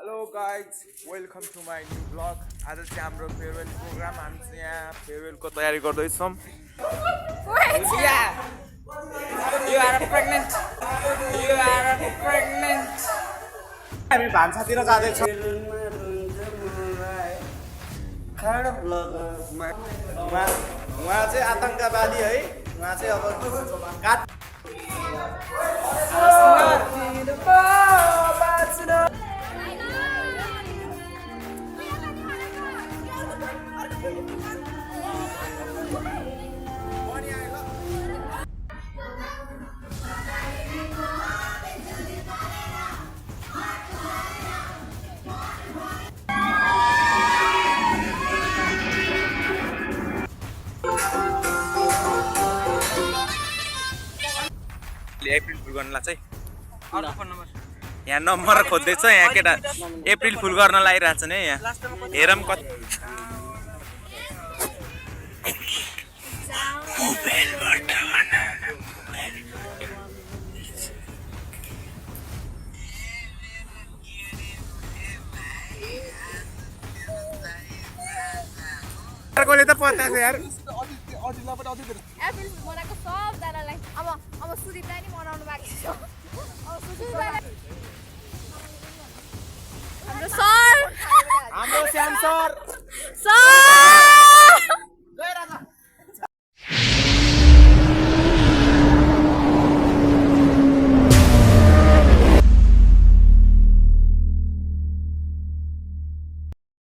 Hello guys welcome to my new blog. आज चाहिँ हाम्रो फेयरवेल प्रोग्राम। हामी चाहिँ यहाँ फेयरवेलको तयारी गर्दैछौँ। हामी भान्सातिर जाँदैछौँ। उहाँ चाहिँ आतङ्कवादी है। उहाँ चाहिँ अब काट एप्रिल फुल गर्नलाई चाहिँ यहाँ नम्बर खोज्दैछ। यहाँ केटा एप्रिल फुल गर्न लागिरहेको छ नि। यहाँ हेरौँ कति कसले त पत्ता छ यार। एप्रिल मनाएको सबजनालाई अब सुदीपलाई नि मनाउनु बाँकी छ। हाम्रो सर हाम्रो Shyam sir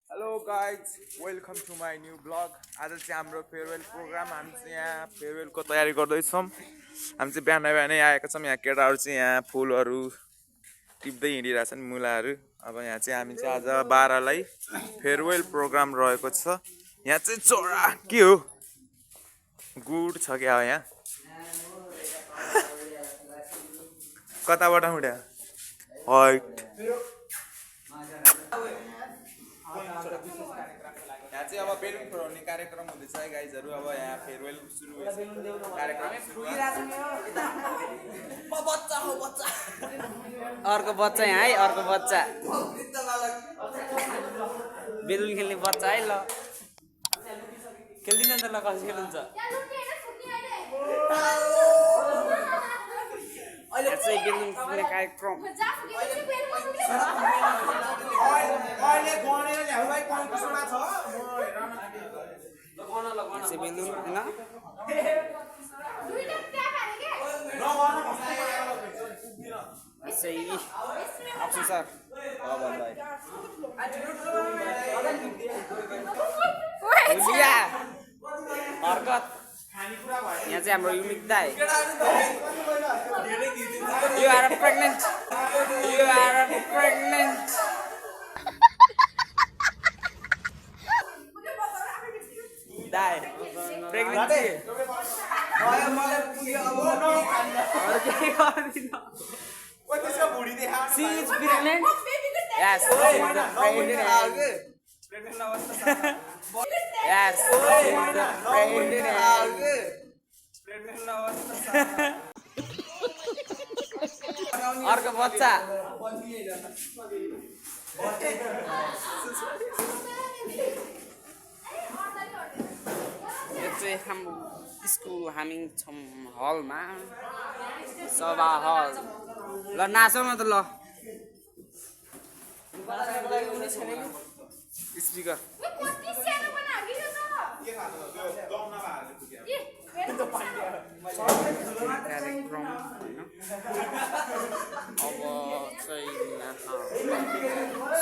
hello guys welcome to my new blog. आज चाहिँ हाम्रो फेयरवेल प्रोग्राम। हामी चाहिँ यहाँ फेयरवेलको तयारी गर्दैछौँ। हामी चाहिँ बिहान बिहानै आएका छौँ। यहाँ केटाहरू चाहिँ यहाँ फुलहरू टिप्दै हिँडिरहेछन्, मुलाहरू। अब यहाँ चाहिँ हामी चाहिँ आज 12लाई फेयरवेल प्रोग्राम रहेको छ। यहाँ चाहिँ चोरा के हो गुड छ क्या हो यहाँ। कताबाट उड्या हाइट। यहाँ चाहिँ अब बेलुन फुलाउने कार्यक्रम हुँदैछ है गाइजहरू। अब यहाँ फेयरवेल सुरु भएछ कार्यक्रम। अर्को बच्चा यहाँ है, अर्को बच्चा बेलुन खेल्ने बच्चा है। ल खेल्दिन त, ल कसरी खेल्नुहुन्छ? यहाँ चाहिँ बेलुन खेल्ने कार्यक्रम। चाहिँ बेलुन होइन अप्सन सर हरकत। यहाँ चाहिँ हाम्रो युनिक दाइ। You are pregnant. You are pregnant. दाइ प्रेग्नेन्ट छ। She is pregnant. Yes. Yes. अर्को बच्चा यो चाहिँ हाम्रो स्कुल हामी छौँ हलमा, सभा हल। ल नाचौँ न त। ल स्पिकर कार्यक्रम होइन। अब चाहिँ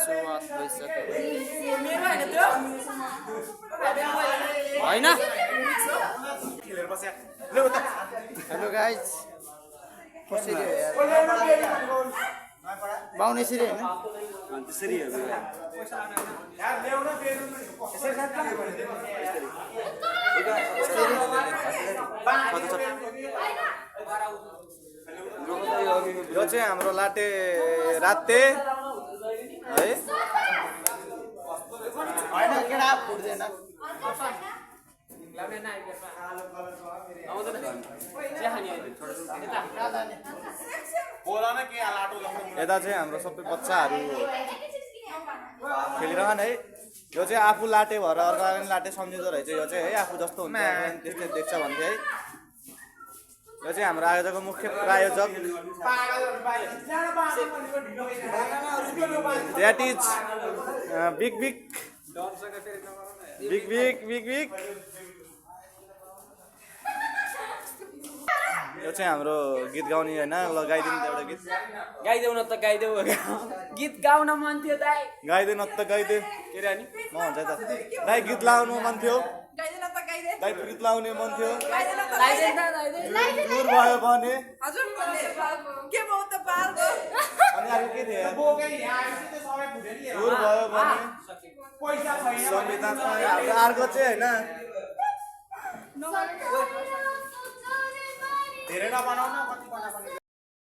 सुरुवात भइसक्यो होइन। हेलो गाइज, कसरी हो यार? बाउने सिरी होइन त्यसरी यो चाहिँ हाम्रो लाटे राते है होइन, केटा फुट्दैन। यता चाहिँ हाम्रो सबै बच्चाहरू खेलिरहन है यो चाहिँ आफू लाटे भएर अर्कालाई पनि लाटे सम्झिँदो रहेछ यो चाहिँ है आफू जस्तो हुन्छ त्यस्तै देख्छ भन्थे है यो चाहिँ हाम्रो आयोजकको मुख्य प्रायोजक that is big big big big big big यो चाहिँ हाम्रो गीत गाउने होइन ल गाइदिनु त एउटा गीत गाइदेऊ न त गाइदेऊ गीत गाउन मन थियो दाइ गाइदे न त गाइदे के रे अनि म भन्छ त दाइ गीत लाउनु मन थियो गाइदेन त गाइदे दाइ गीत लाउने मन थियो गाइदेन त गाइदेऊ न गाइदेऊ दूर भयो भने हजुर के भयो त बालको अनि अरु के थियो दूर भयो भने संविधान अर्को चाहिँ होइन धेरै नबनाउन कति बनाउने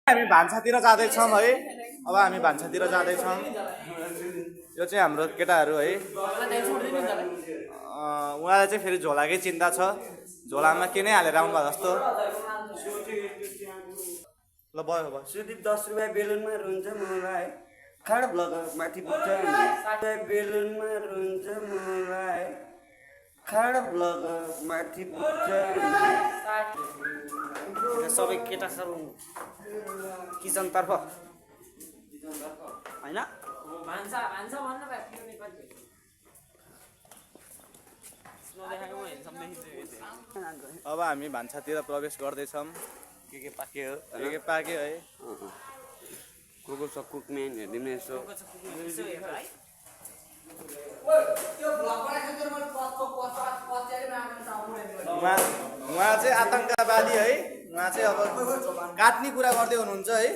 हामी भान्सातिर जाँदैछौँ है अब हामी भान्सातिर जाँदैछौँ यो चाहिँ हाम्रो केटाहरू है उहाँलाई चाहिँ फेरि झोलाकै चिन्ता छ झोलामा के नै हालेर आउनु भयो जस्तो ल भयो भयो सुदीप 10 रुपियाँ बेलुनमा रुन्छ मलाई खाड ब्लग माथि पुग्छ बेलुनमा रुन्छ मलाई खाड ब्लग माथि पुग्छ सबै केटा सब किचनतर्फ होइन भान्सा भान्सा भन्नु भयो अब हामी भान्सातिर प्रवेश गर्दैछौँ के पाक्यो के पाक्यो है को छ कुकम्यान हेर्दिनु यसो उहाँ चाहिँ आतङ्कवादी है उहाँ चाहिँ अब काट्ने कुरा गर्दै हुनुहुन्छ है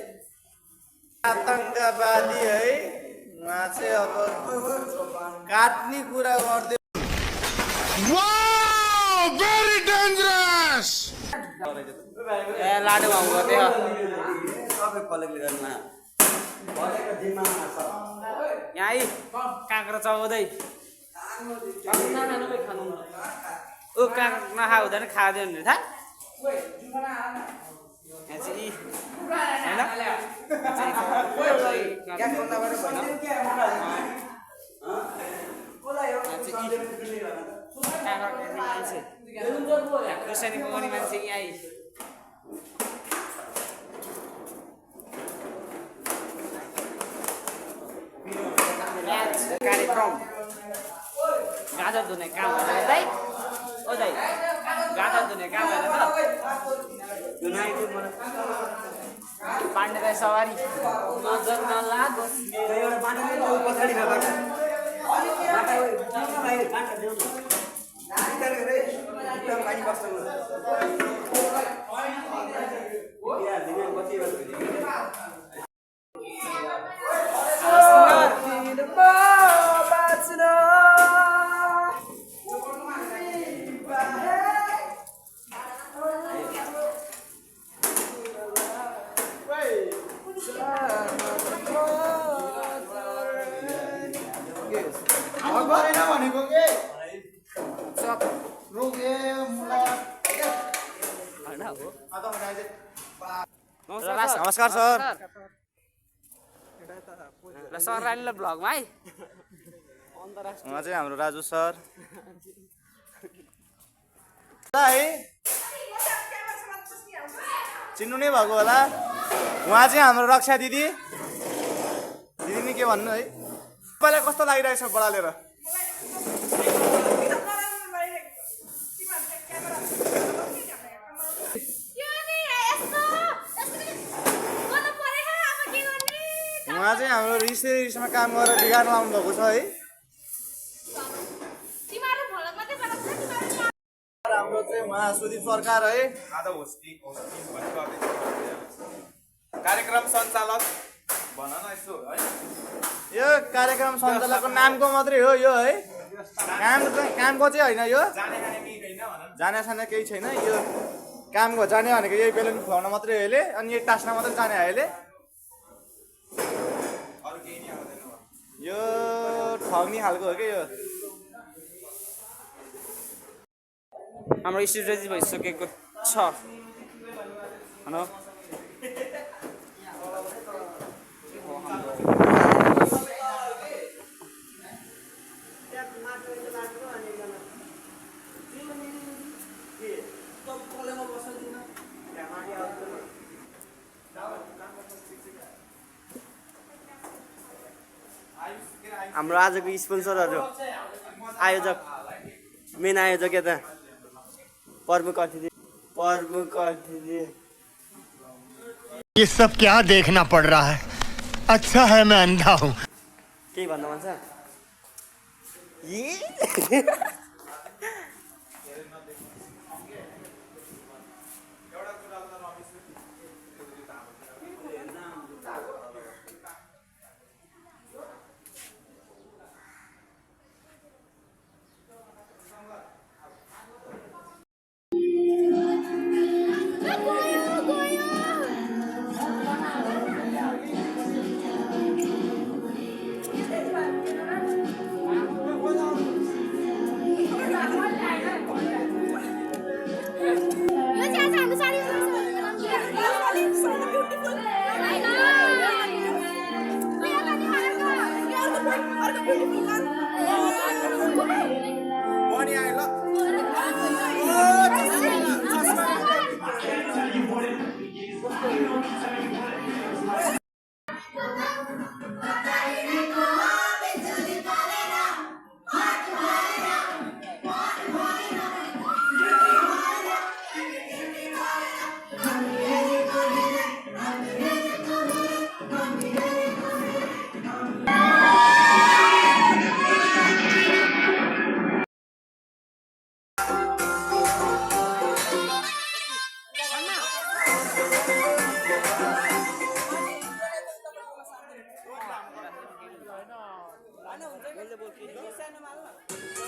आतङ्कवादी है उहाँ चाहिँ अब काट्ने कुरा गर्दै ए लाडु भाउ गर्थ्यो सबै कलेक्ट गर्न भनेको दिमागमा छ यहाँ आई काँक्रा चबाउँदै ऊ काँक्रा नखा हुँदैन खाँदैन भने थाहा यहाँ चाहिँ खुर्सानी पकाउने मान्छे यहाँ आई कार्यक्रम गाजर धुने काम गरेर दाइ ओ दाइ गाजर धुने काम गरेर पाण्डे दाइ सवारी नजर नलागोस् एउटा माटो पछाडि पानी बस्छ भनेको के रोगे नमस्कार सर ल सर रानी ल भ्लगमा है उहाँ चाहिँ हाम्रो राजु सर है चिन्नु नै भएको होला उहाँ चाहिँ हाम्रो रक्षा दिदी दिदी नि के भन्नु है तपाईँलाई कस्तो लागिरहेको छ बडालेर उहाँ चाहिँ हाम्रो रिसमा काम गरेर बिगार्नु आउनु भएको छ है हाम्रो चाहिँ उहाँ सुदीप सरकार है कार्यक्रम सञ्चालक भन न यसो है यो कार्यक्रम सञ्चालकको नामको मात्रै हो यो है कामको चाहिँ होइन यो जाने साने केही छैन यो कामको जाने भनेको यही बेलुन खुवाउन मात्रै हो यसले अनि यही टास्न मात्रै जाने हो यसले यो ठग्ने खालको हो कि यो हाम्रो स्टुडियो रेडी भइसकेको छ हेलो हाम्रो आजको स्पोन्सरहरू आयोजक मेन आयोजक यता प्रमुख अतिथि ये सब क्या देखना पड़ रहा है अच्छा है मैं अंधा हूँ केही भन्न मन छ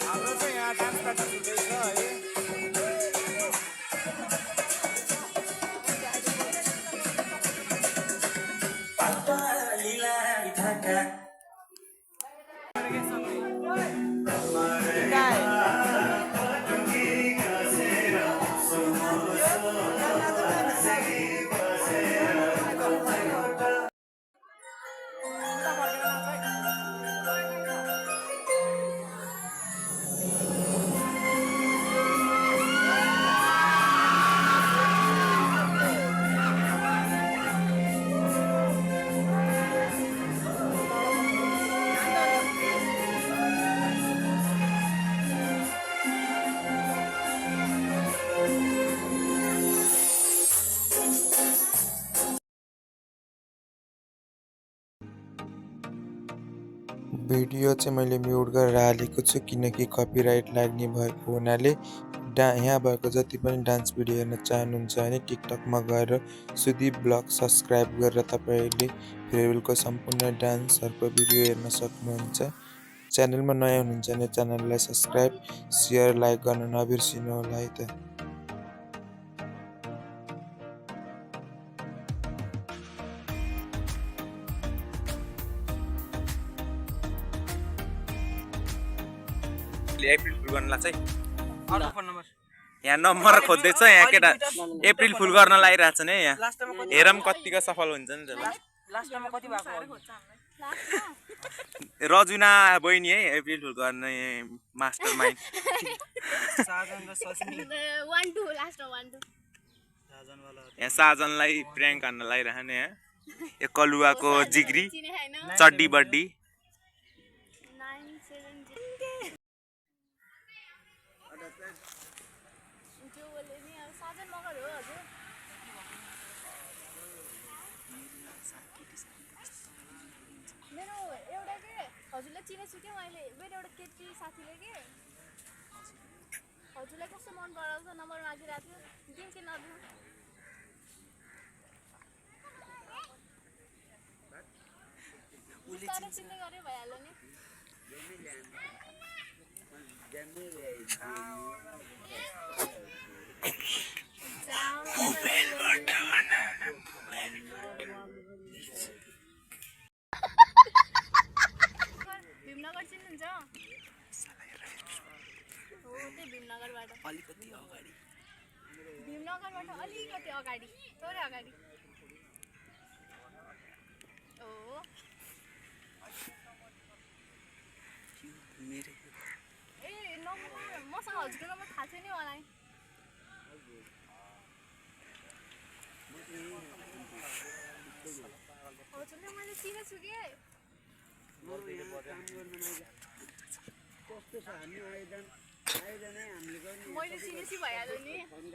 हाम्रो चाहिँ यहाँ डान्स प्र्याक्टिस हुँदैछ है भिडियो चाहिँ मैले म्युट गरेर हालेको छु किनकि कपिराइट लाग्ने भएको हुनाले यहाँ भएको जति पनि डान्स भिडियो हेर्न चाहनुहुन्छ भने टिकटकमा गएर सुदीप ब्लग सब्सक्राइब गरेर तपाईँले फेयरवेलको सम्पूर्ण डान्सहरूको भिडियो हेर्न सक्नुहुन्छ। च्यानलमा नयाँ हुनुहुन्छ भने च्यानललाई सब्सक्राइब सेयर लाइक गर्न नबिर्सिनु होला है त। एप्रिल फुल गर्नलाई चाहिँ यहाँ नम्बर खोज्दैछ यहाँ केटा एप्रिल फुल गर्न लागिरहेको छ नि यहाँ हेरौँ कतिको सफल हुन्छ नि त। रजुना बहिनी है एप्रिल फुल गर्ने मास्टर माइन्ड यहाँ साजनलाई प्र्याङ्क हान्न लागिरहने यहाँ कलुवाको जिग्री चड्डी बड्डी मेरो एउटा के हजुरलाई चिनेछु क्या मैले मेरो एउटा केटी साथीले के हजुरलाई कस्तो मन पराउँछ नम्बर मागिरहेको थियो दिन के नदिनु चिन्ने गरे भइहाल्यो नि भीमनगर चिन्नुहुन्छ हो त्यही भीमनगरबाट अलिकति अगाडि भीमनगरबाट अलिकति अगाडि थोरै अगाडि हो ए नम्बर मसँग हजुरको नम्बर थाहा छैन नि मलाई हजुरले मैले चिनेछु के मैले सिनेसी भइहाल्यो नि अनि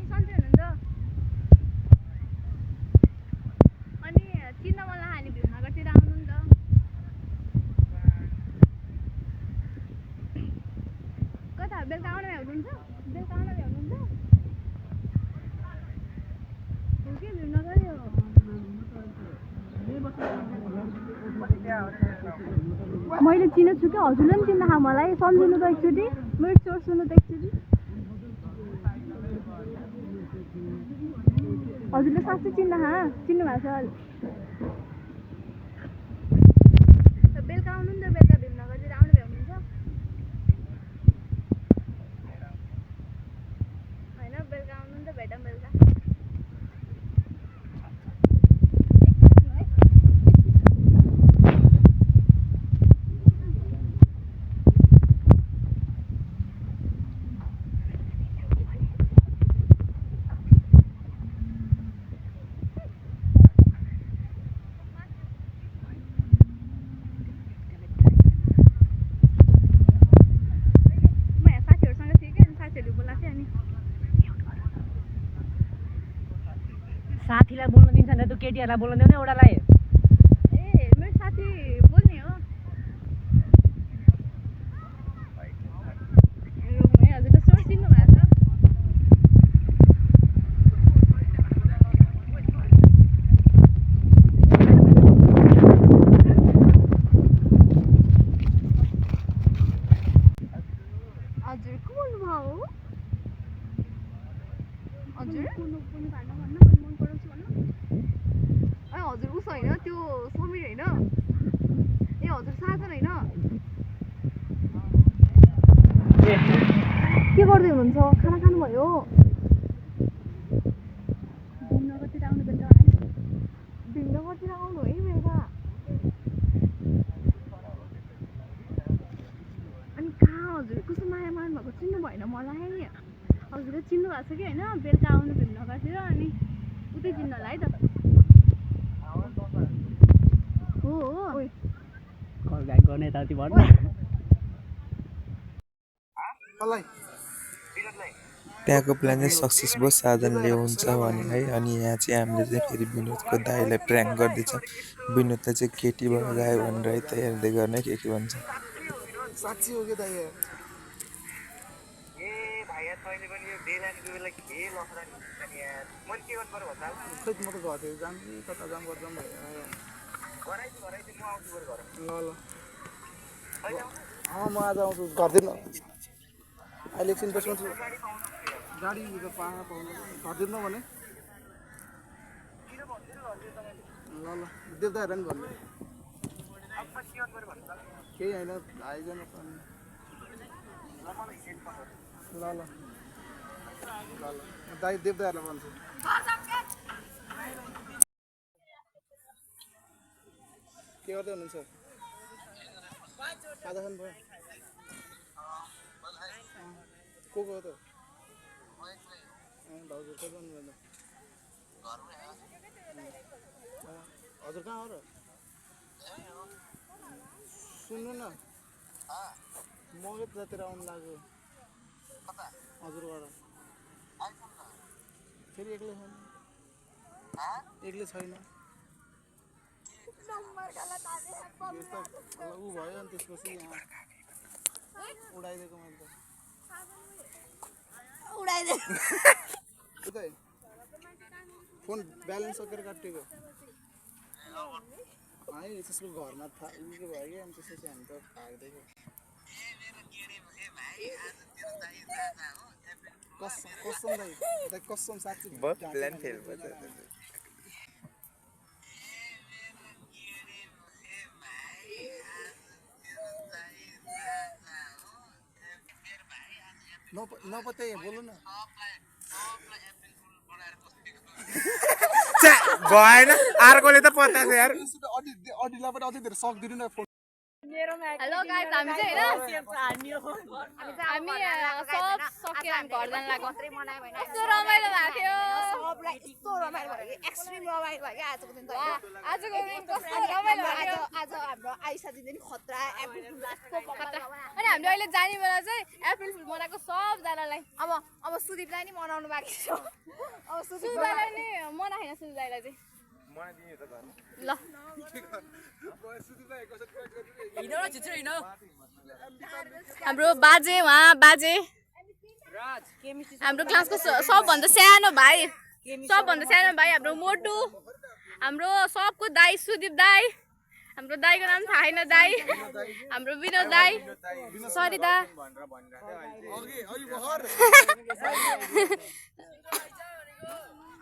सन्चै हुनुहुन्छ अनि चिन्न मन लाग्यो भने भीमनगरतिर आउनु नि त कता बेलुका आउन भ्याउनुहुन्छ बेलुका आउन भ्याउनुहुन्छ हो कि भीमनगर यो मैले चिनेको छु कि हजुरले पनि चिन्दा मलाई सम्झिनु त एकचोटि मेरो चोर सुन्नु त एकचोटि हजुरले साँच्चै चिन्दा चिन्नु भएको छ बेलुका आउनु नि त बेलुका भीमनगरतिर आउनु भ्याउनुहुन्छ होइन बेलुका आउनु नि त भेटौँ बेलुका साथीलाई बोल्न दिन्छ नि त केटीहरूलाई बोल्न देऊ न एउटालाई ए मेरो साथी बोल्ने हो हजुरले सोच चिन्नु भएको छ हजुर को बोल्नुभयो हजुर हजुर उस होइन त्यो समीर होइन ए हजुर साजन होइन के गर्दै हुनुहुन्छ खाना खानुभयो भीमनगरतिर आउनु बेलुका भीमनगरतिर आउनु है बेलुका अनि कहाँ हजुर कस्तो माया मार्नु भएको चिन्नु भएन मलाई हजुरले चिन्नु भएको छ कि होइन बेलुका आउनु भीमनगरतिर अनि उतै चिन्नु होला है त हो कल ब्याक गर्ने यताउति भन्नु त्यहाँको प्लान चाहिँ सक्सेस भयो साधनले हुन्छ भने है अनि यहाँ चाहिँ हामीले चाहिँ फेरि विनोदको दाइलाई प्र्याङ्क गर्दैछ विनोदलाई चाहिँ केटी भएर गयो भनेर है त हेर्दै गर्ने के भन्छ साँच्ची हो कि दाइ खै म त घरतिर जाम कि कता जाम गर्छ ल म आज आउँछु घरतिर अहिले एकछिन बस्नु गाडी पाउनु घरतिर भने ल देवदाहरू पनि भन्नु केही होइन आइज न ल ल दाइ देवदाहरूलाई भन्छु के गर्दै हुनुहुन्छ खाजा खानु भयो को त भाउजू को भन्नुभयो हजुर कहाँ हो र सुन्नु न म यतातिर आउनु लाग्यो हजुरबाट फेरि एक्लै छैन एक्लै छैन ऊ भयो अनि त्यसपछि उडाइदिएको मैले त फोन ब्यालेन्स सकेर काटिएको है त्यसको घरमा थाहा भयो कि अनि त्यसपछि हामी त भाग्दैको कसम दाइ कसम साँच्ची प्लान फेल भयो नपत्याइ बोल्नु न भएन अर्कोले त पत्ता छ यार अडिलाई पनि अझै धेरै सक्दिनु न फोन हेलो गाइस हामी चाहिँ हैन हामी सब सकेर हामी घर जान लाग्यो कस्तो रमाइलो भएको थियो सबलाई यस्तो रमाइलो भयो कि एक्सट्रिम रमाइलो भयो कि आजको दिन त आजको दिन कस्तो रमाइलो भयो आज हाम्रो आइसा दिदी नि खतरा एप्रिल फुल लास्टको खतरा अनि हामीले अहिले जाने बेला चाहिँ एप्रिल फुल मनाएको सबजनालाई अब सुदीपलाई नि मनाउनु बाँकी छ अब सुदाईलाई नि मनाएन सुदाईलाई चाहिँ ल हाम्रो बाजे उहाँ बाजे हाम्रो क्लासको सबभन्दा सानो भाइ हाम्रो मोटु हाम्रो सबको दाइ सुदीप दाइ हाम्रो दाइको नाम थाहा छैन दाइ हाम्रो विनोद दाइ सरी दा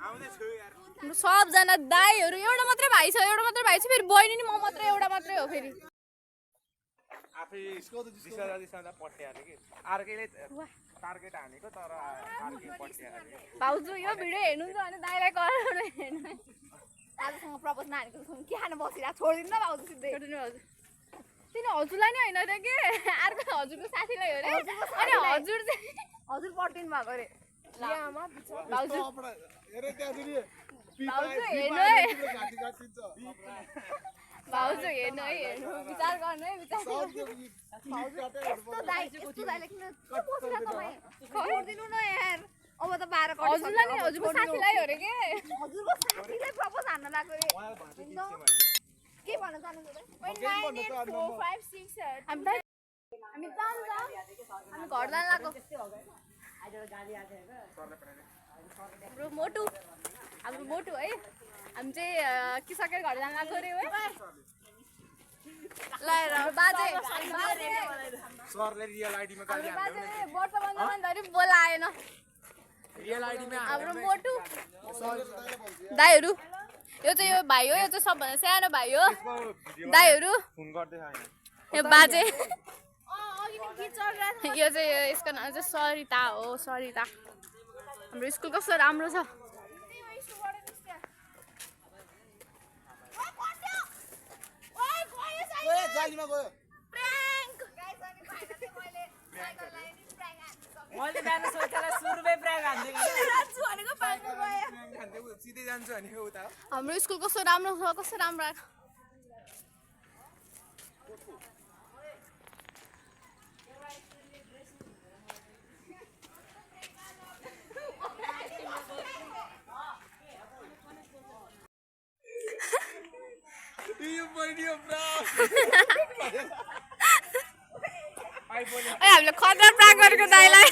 हाम्रो सबजना दाइहरू एउटा मात्रै भाइ छ फेरि बहिनी नि म मात्रै एउटा मात्रै हो फेरि आफै दिशा पट्याएर कि अर्कैले टार्गेट हानेको तर अर्कै पट्याएर भाउजू यो भिडियो हेर्नुहुन्छ भने दाइलाई कल हेर्नु आजसँग प्रपोज नहानेको के खान बसिरहेको छोडिदिनु न भाउजू सिधै तिनी हजुरलाई नै होइन र के अर्को हजुरको साथीलाई हो रे अनि हजुर चाहिँ हजुर पट्टिनु भएको अरे भाउजू हेर्नु है विचार गर्नु है विचार छोडिदिनु न यार अब त 12 हजुरलाई नि हजुरको साथीलाई हो रे के हजुरको साथीलाई प्रपोज हान्न लाग्यो रे के भन्न चाहनुहुन्छ हामी जान्छ हामी घर जान लाग्यो हाम्रो मोटु है हामी चाहिँ के सकेर घर जान लाग्यो रे ल बाजे सरले रियल आइडीमा गाली बाजे वर्तमानमा बोलाएन रियल आइडीमा हाम्रो मोटु दाइहरू यो चाहिँ यो भाइ हो यो चाहिँ सबभन्दा सानो भाइ हो दाइहरू फोन गर्दै हैन यो बाजे यो चाहिँ यसको नाम चाहिँ सरिता हो सरिता हाम्रो स्कुल कस्तो राम्रो छ मैले बिहान सोचेर सुरुमै प्राइम हान्दिएको सिधै जान्छु भनेको उता हाम्रो स्कुल कस्तो राम्रो छ कस्तो राम्रो हामीले खतरा प्राग गरेको दाइलाई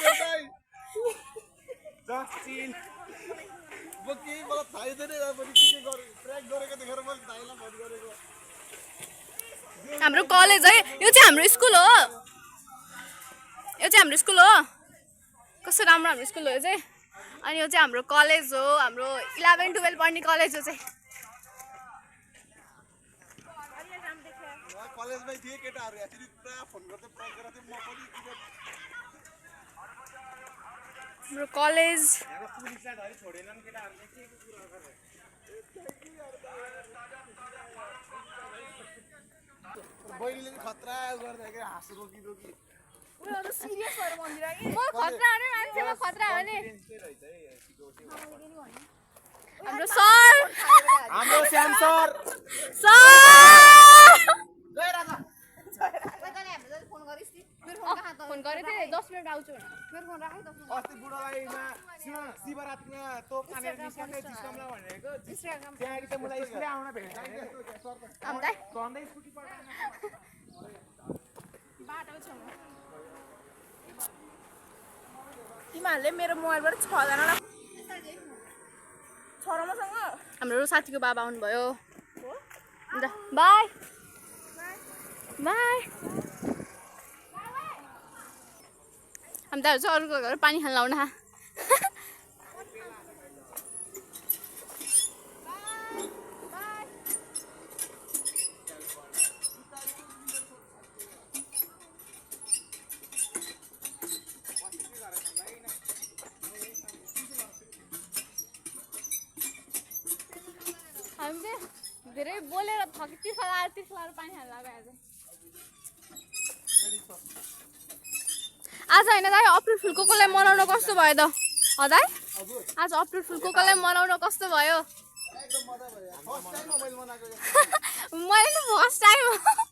हाम्रो कलेज है यो चाहिँ हाम्रो स्कुल हो कस्तो राम्रो हाम्रो स्कुल हो यो चाहिँ अनि यो चाहिँ हाम्रो कलेज हो हाम्रो 11-12 पढ्ने कलेज हो चाहिँ कलेजमै थिए केटाहरू एक्चुअली पुरा फोन गर्दै प्रयोग गरेको थिएँ म पनि हाम्रो कलेज पुलिसलाई धरि छोडेनन् केटाहरूले के कुरा गरे बहिनीले पनि खतरा गर्दाखेरि हाँस रोकी सिरियस भएर मन्दिर म खतरा हो नि मान्छे म खतरा हो नि हाम्रो सर हाम्रो श्याम सर फोन गरेको थिएँ 10 मिनट आउँछु अस्ति बुढालाईमा शिवरात्रिमा तोप खानेर निस्कँदै डिस्कमला भनेको त्यहाँदेखि त मलाई स्कुलै आउन भेट्छ झन्डै स्कुटी तिमीहरूले मेरो मोबाइलबाट 6 जना हाम्रो साथीको बाबा आउनुभयो बाई बाई हामी दाइहरू चाहिँ अरूको घर पानी खान लाउन हामी चाहिँ धेरै बोलेर थकी तिर्खलाएर पानी हाल्न लाग्यो आज होइन दाइ अप्रिल फुलको कसलाई मनाउन कस्तो भयो त दाइ आज अप्रिल फुलको कसलाई मनाउन कस्तो भयो मैले फर्स्ट टाइम